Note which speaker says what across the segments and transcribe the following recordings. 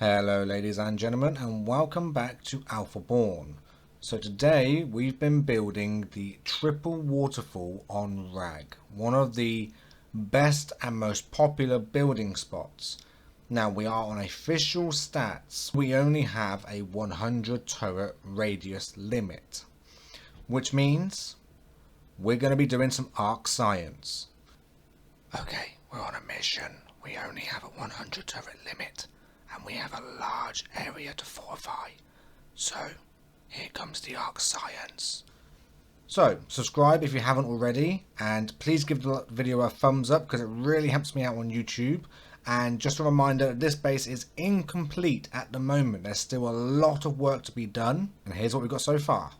Speaker 1: Hello ladies and gentlemen, and welcome back to Alphaborn. So today we've been building the triple waterfall on Rag, one of the best and most popular building spots. Now we are on official stats. We only have a 100 turret radius limit, which means we're going to be doing some arc science. Okay, we're on a mission. We only have a 100 turret limit. And we have a large area to fortify. So, here comes the arc science. So, subscribe if you haven't already, and please give the video a thumbs up because it really helps me out on YouTube. And just a reminder, this base is incomplete at the moment. There's still a lot of work to be done, and here's what we've got so far.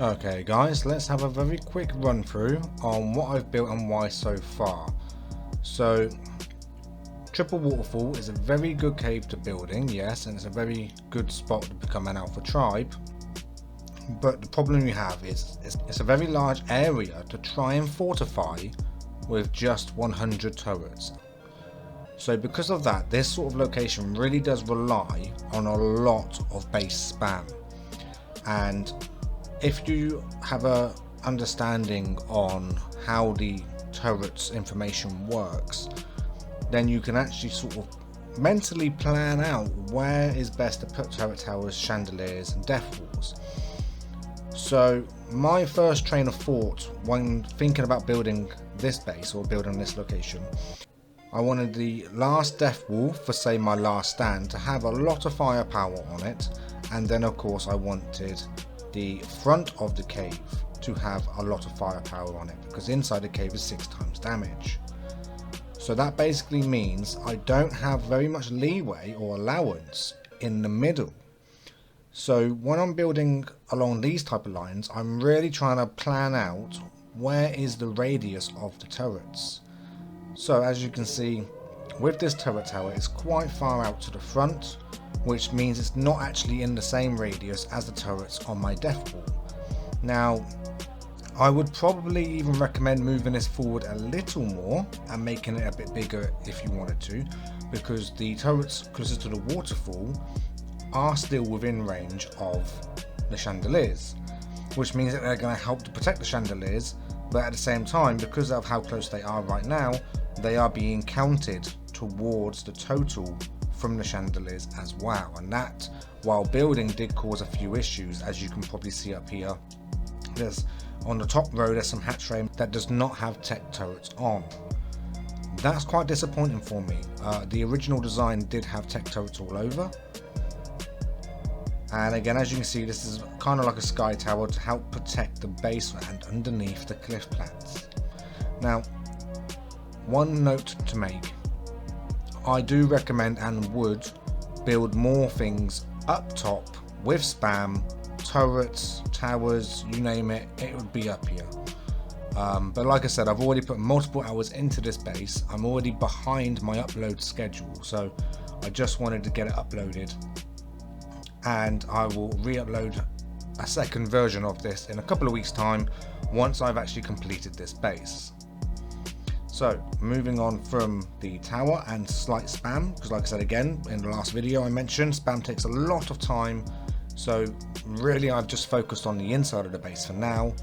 Speaker 1: Okay guys, let's have a very quick run through on what I've built and why so far. So, Triple Waterfall is a very good cave to building, yes, and it's a very good spot to become an alpha tribe. But the problem you have is it's a very large area to try and fortify with just 100 turrets. So because of that, this sort of location really does rely on a lot of base spam. And if you have a understanding on how the turrets information works, then you can actually sort of mentally plan out where is best to put turret towers, chandeliers and death walls. So my first train of thought when thinking about building this base or building this location, I wanted the last death wall for, say, my last stand to have a lot of firepower on it, and then of course I wanted the front of the cave to have a lot of firepower on it, because inside the cave is 6 times damage. So that basically means I don't have very much leeway or allowance in the middle. So when I'm building along these type of lines, I'm really trying to plan out where is the radius of the turrets. So as you can see, with this turret tower, it's quite far out to the front, which means it's not actually in the same radius as the turrets on my death wall. Now, I would probably even recommend moving this forward a little more and making it a bit bigger if you wanted to, because the turrets closest to the waterfall are still within range of the chandeliers, which means that they're going to help to protect the chandeliers, but at the same time, because of how close they are right now, they are being counted towards the total from the chandeliers as well. And that, while building, did cause a few issues, as you can probably see up here. There's on the top row, there's some hatch frame that does not have tech turrets on. That's quite disappointing for me. The original design did have tech turrets all over. And again, as you can see, this is kind of like a sky tower to help protect the base and underneath the cliff plants. Now, one note to make. I do recommend and would build more things up top with spam, turrets, towers, you name it, it would be up here. But like I said, I've already put multiple hours into this base. I'm already behind my upload schedule, so I just wanted to get it uploaded, and I will re-upload a second version of this in a couple of weeks time once I've actually completed this base. So moving on from the tower and slight spam, because like I said again in the last video I mentioned, spam takes a lot of time, so really I've just focused on the inside of the base for now,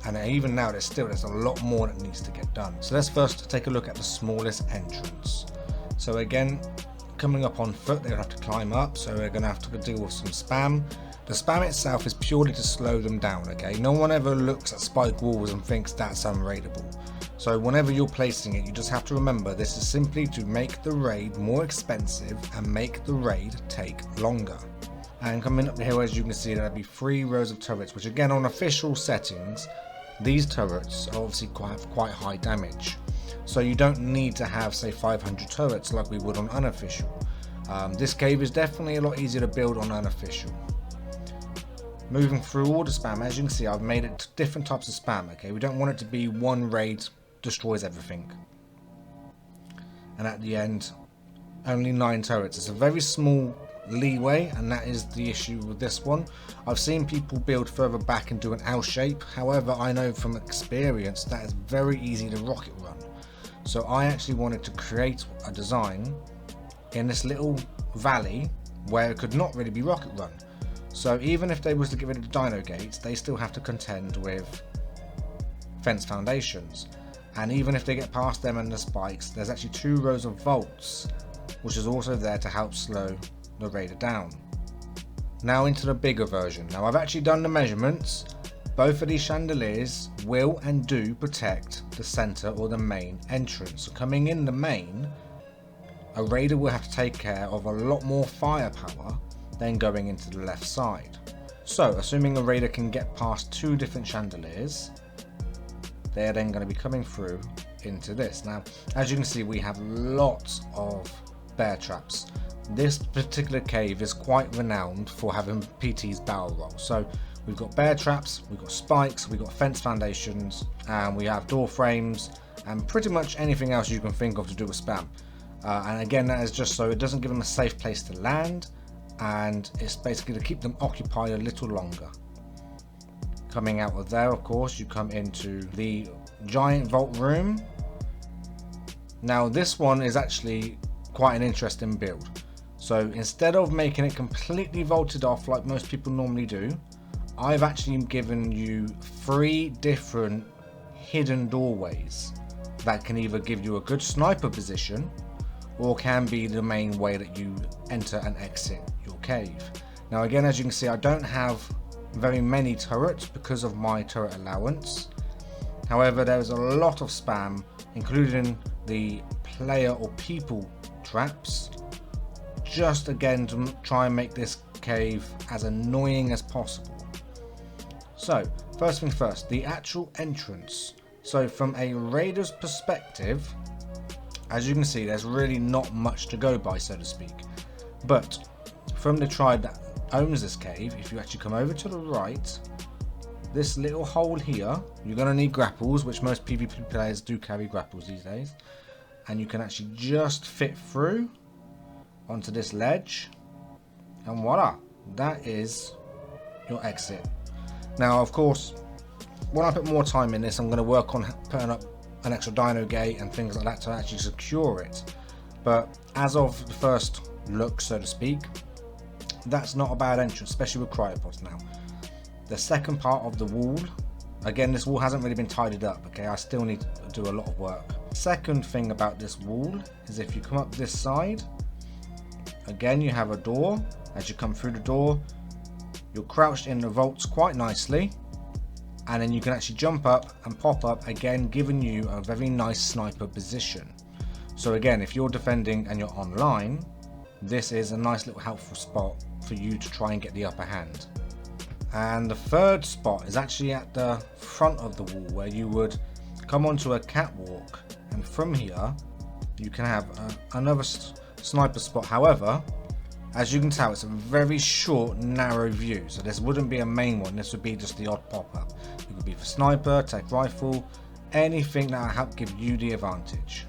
Speaker 1: and even now there's a lot more that needs to get done. So let's first take a look at the smallest entrance. So again, coming up on foot, they'll have to climb up, so they're going to have to deal with some spam. The spam itself is purely to slow them down, okay? No one ever looks at spike walls and thinks that's unraidable. So whenever you're placing it, you just have to remember this is simply to make the raid more expensive and make the raid take longer. And coming up the hill, as you can see, there'll be 3 rows of turrets, which again on official settings, these turrets are obviously quite high damage. So you don't need to have, say, 500 turrets like we would on unofficial. This cave is definitely a lot easier to build on unofficial. Moving through all the spam, as you can see, I've made it different types of spam, okay? We don't want it to be one raid destroys everything. And at the end, only 9 turrets. It's a very small leeway, and that is the issue with this one. I've seen people build further back and do an L shape. However, I know from experience that is very easy to rocket run. So I actually wanted to create a design in this little valley where it could not really be rocket run. So even if they was to get rid of the dino gates, they still have to contend with fence foundations. And even if they get past them and the spikes, there's actually 2 rows of vaults, which is also there to help slow the raider down. Now into the bigger version. Now I've actually done the measurements. Both of these chandeliers will and do protect the center or the main entrance. So coming in the main, a raider will have to take care of a lot more firepower than going into the left side. So assuming a raider can get past 2 different chandeliers, they're then going to be coming through into this. Now, as you can see, we have lots of bear traps. This particular cave is quite renowned for having PT's barrel roll. So we've got bear traps, we've got spikes, we've got fence foundations, and we have door frames, and pretty much anything else you can think of to do with spam. And again, that is just so it doesn't give them a safe place to land, and it's basically to keep them occupied a little longer. Coming out of there, of course, you come into the giant vault room. Now this one is actually quite an interesting build. So instead of making it completely vaulted off like most people normally do, I've actually given you 3 different hidden doorways that can either give you a good sniper position or can be the main way that you enter and exit your cave. Now again, as you can see, I don't have very many turrets because of my turret allowance. However, there's a lot of spam, including the player or people traps, just again to try and make this cave as annoying as possible. So first thing first, the actual entrance. So from a raider's perspective, as you can see, there's really not much to go by, so to speak. But from the tribe that owns this cave, if you actually come over to the right, this little hole here, you're going to need grapples, which most PvP players do carry grapples these days. And you can actually just fit through onto this ledge. And voila, that is your exit. Now, of course, when I put more time in this, I'm going to work on putting up an extra dino gate and things like that to actually secure it. But as of the first look, so to speak, that's not a bad entrance, especially with cryopods. Now the second part of the wall, again, this wall hasn't really been tidied up, okay, I still need to do a lot of work. Second thing about this wall is if you come up this side, again you have a door. As you come through the door, you're crouched in the vaults quite nicely, and then you can actually jump up and pop up, again giving you a very nice sniper position. So again, if you're defending and you're online, this is a nice little helpful spot for you to try and get the upper hand. And the third spot is actually at the front of the wall, where you would come onto a catwalk, and from here you can have another sniper spot. However, as you can tell, it's a very short, narrow view, so this wouldn't be a main one, this would be just the odd pop-up. It could be for sniper, tech rifle, anything that will help give you the advantage.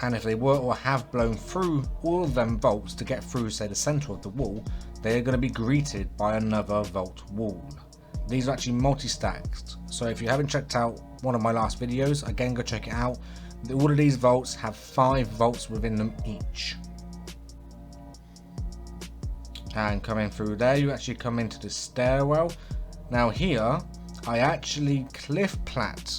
Speaker 1: And if they were or have blown through all of them vaults to get through, say, the center of the wall, they are going to be greeted by another vault wall. These are actually multi-stacked, so if you haven't checked out one of my last videos, again go check it out. All of these vaults have 5 vaults within them each. And coming through there, you actually come into the stairwell. Now here, I actually cliff plat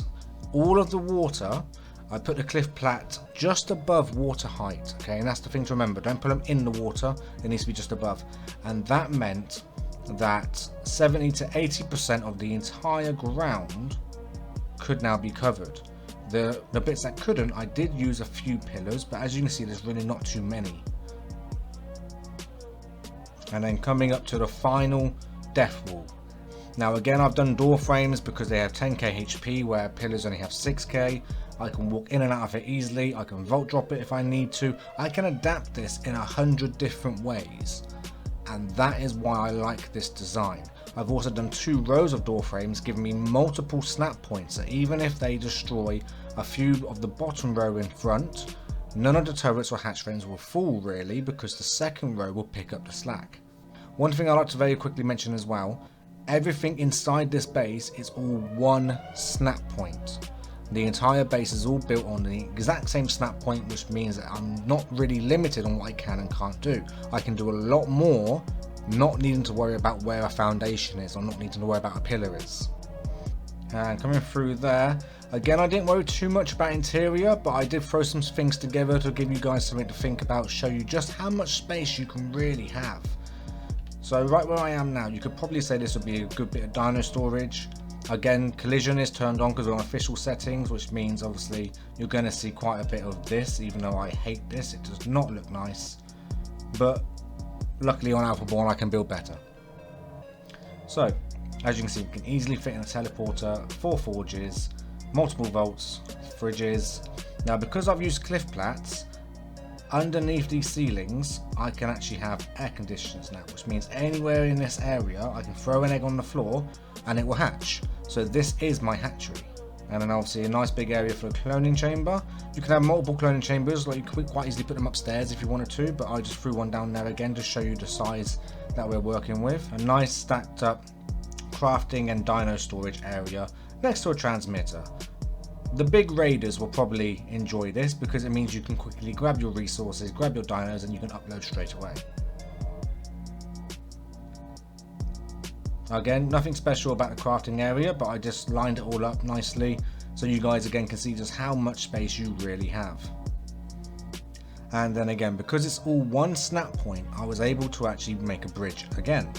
Speaker 1: all of the water. I put the cliff plat just above water height, okay, and that's the thing to remember, don't put them in the water, it needs to be just above. And that meant that 70 to 80% of the entire ground could now be covered. The bits that couldn't, I did use a few pillars, but as you can see, there's really not too many. And then coming up to the final death wall. Now again, I've done door frames because they have 10k HP, where pillars only have 6k. I can walk in and out of it easily, I can vault drop it if I need to. I can adapt this in 100 different ways, and that is why I like this design. I've also done 2 rows of door frames, giving me multiple snap points, so even if they destroy a few of the bottom row in front, none of the turrets or hatch frames will fall really, because the second row will pick up the slack. One thing I'd like to very quickly mention as well, everything inside this base is all one snap point. The entire base is all built on the exact same snap point, which means that I'm not really limited on what I can and can't do. I can do a lot more, not needing to worry about where a foundation is, or not needing to worry about a pillar is. And coming through there, again, I didn't worry too much about interior, but I did throw some things together to give you guys something to think about, show you just how much space you can really have. So right where I am now, you could probably say this would be a good bit of dino storage. Again, collision is turned on because we're on official settings, which means obviously you're going to see quite a bit of this, even though I hate this, it does not look nice. But luckily on Alphaborn I can build better. So, as you can see, we can easily fit in a teleporter, 4 forges, multiple vaults, fridges. Now because I've used cliff plats, underneath these ceilings I can actually have air conditioners now, which means anywhere in this area I can throw an egg on the floor and it will hatch. So this is my hatchery. And then obviously a nice big area for a cloning chamber. You can have multiple cloning chambers, like you could quite easily put them upstairs if you wanted to, but I just threw one down there again to show you the size that we're working with. A nice stacked up crafting and dino storage area next to a transmitter. The big raiders will probably enjoy this because it means you can quickly grab your resources, grab your dinos, and you can upload straight away. Again, nothing special about the crafting area, but I just lined it all up nicely so you guys again can see just how much space you really have. And then again, because it's all one snap point, I was able to actually make a bridge again.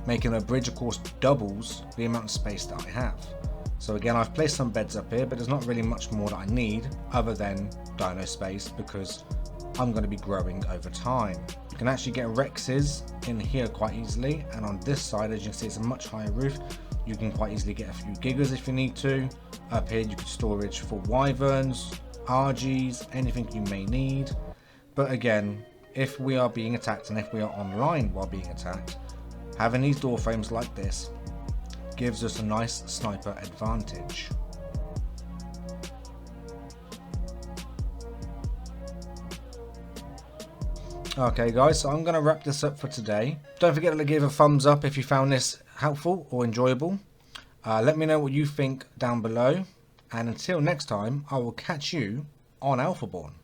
Speaker 1: Making a bridge, of course, doubles the amount of space that I have. So again, I've placed some beds up here, but there's not really much more that I need other than dino space because I'm going to be growing over time. You can actually get Rexes in here quite easily, and on this side, as you can see, it's a much higher roof. You can quite easily get a few Gigas if you need to. Up here, you can storage for Wyverns, RGs, anything you may need. But again, if we are being attacked and if we are online while being attacked, having these door frames like this gives us a nice sniper advantage. Okay guys, so I'm going to wrap this up for today. Don't forget to give a thumbs up if you found this helpful or enjoyable. Let me know what you think down below. And until next time, I will catch you on Alphaborn.